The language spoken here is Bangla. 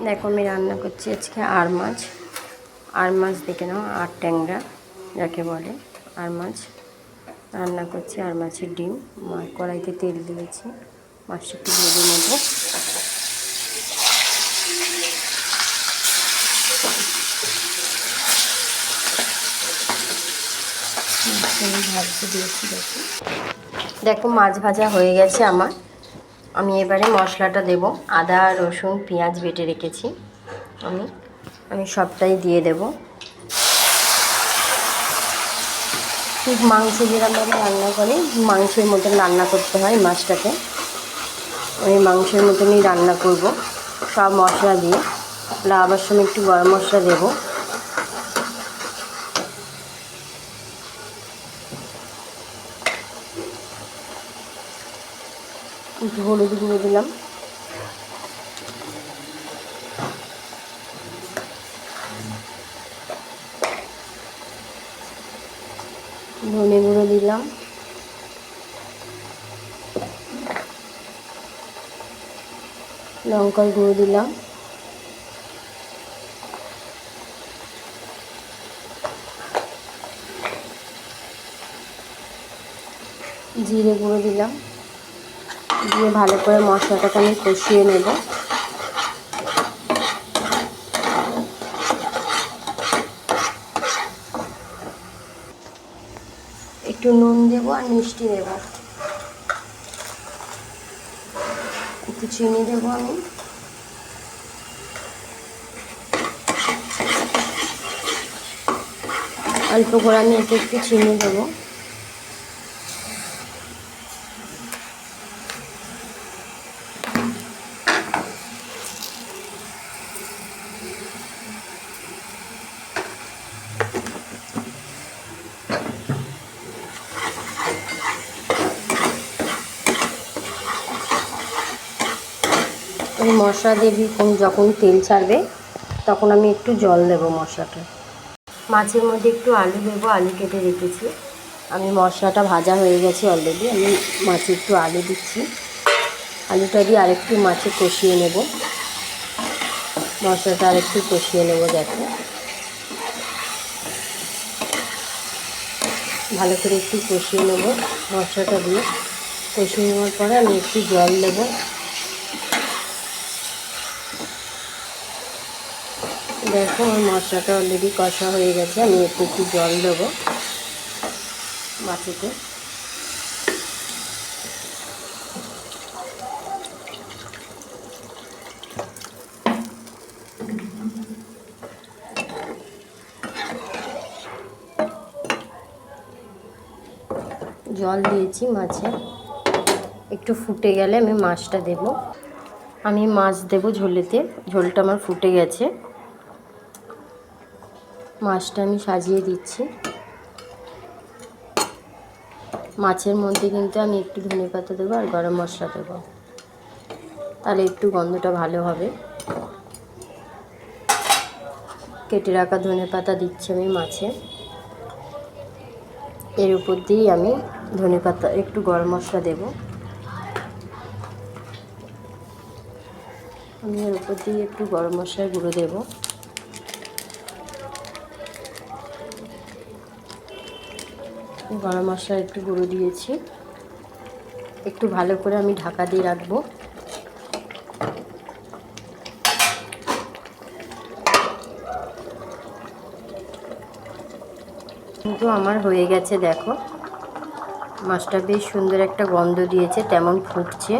দেখো আমি রান্না করছি আজকে আর মাছ দেখে নাও, আর ট্যাংরা যাকে বলে আর মাছ রান্না করছি। আর মাছের ডিম কড়াইতে তেল দিয়েছি, মাছটা একটু ভেজে নেব। ভাজতে দিয়েছি। দেখো মাছ ভাজা হয়ে গেছে আমার। আমি এবারে মশলাটা দেব। আদা রসুন পেঁয়াজ বেটে রেখেছি আমি সবটাই দিয়ে দেব। ঠিক মাংস যেরকমভাবে রান্না করে মাংসের মতন রান্না করতে হয় মাছটাকে। আমি মাংসের মতনই রান্না করব সব মশলা দিয়ে। আবার সময় একটু গরম মশলা দেবো। একটু হলুদ গুঁড়ো দিলাম, ধনে গুঁড়ো দিলাম, লঙ্কার গুঁড়ো দিলাম, জিরে গুঁড়ো দিলাম। দিয়ে ভালো করে মশলাটাকে আমি কষিয়ে নেব। একটু নুন দেবো আর মিষ্টি দেব, একটু চিনি দেবো আমি। অল্প করে আমি একটু চিনি দেবো। এই মশলা দিয়ে যখন তেল ছাড়বে তখন আমি একটু জল দেবো মশলাটা। মাছের মধ্যে একটু আলু দেবো, আলু কেটে রেখেছি আমি। মশলাটা ভাজা হয়ে গেছে অলরেডি। আমি মাছে একটু আলু দিচ্ছি। আলুটা দিয়ে আরেকটু মাছে কষিয়ে নেব। মশলাটা আরেকটু কষিয়ে নেব। দেখো ভালো করে একটু কষিয়ে নেব মশলাটা দিয়ে। কষিয়ে নেওয়ার পরে আমি একটু জল দেব। দেখো আমার মশলাটা অলরেডি কষা হয়ে গেছে। আমি একটু জল দেবো মাছেতে। জল দিয়েছি মাছে, একটু ফুটে গেলে আমি মাছটা দেব। আমি মাছ দেব ঝোলেতে। ঝোলটা আমার ফুটে গেছে, মাছটা আমি সাজিয়ে দিচ্ছি। মাছের মধ্যে কিন্তু আমি একটু ধনেপাতা দেবো আর গরম মশলা দেবো, তাহলে একটু গন্ধটা ভালো হবে। কেটে রাখা ধনেপাতা দিচ্ছি আমি মাছে। এর উপর দিয়েই আমি ধনেপাতা একটু গরম মশলা দেব। আমি এর উপর দিয়ে একটু গরম মশলার গুঁড়ো দেবো। গরম মশলা একটু গুঁড়ো দিয়েছি। একটু ভালো করে আমি ঢাকা দিয়ে রাখবো। কিন্তু আমার হয়ে গেছে। দেখো মাছটা বেশ সুন্দর একটা গন্ধ দিয়েছে, তেমন ফুটছে।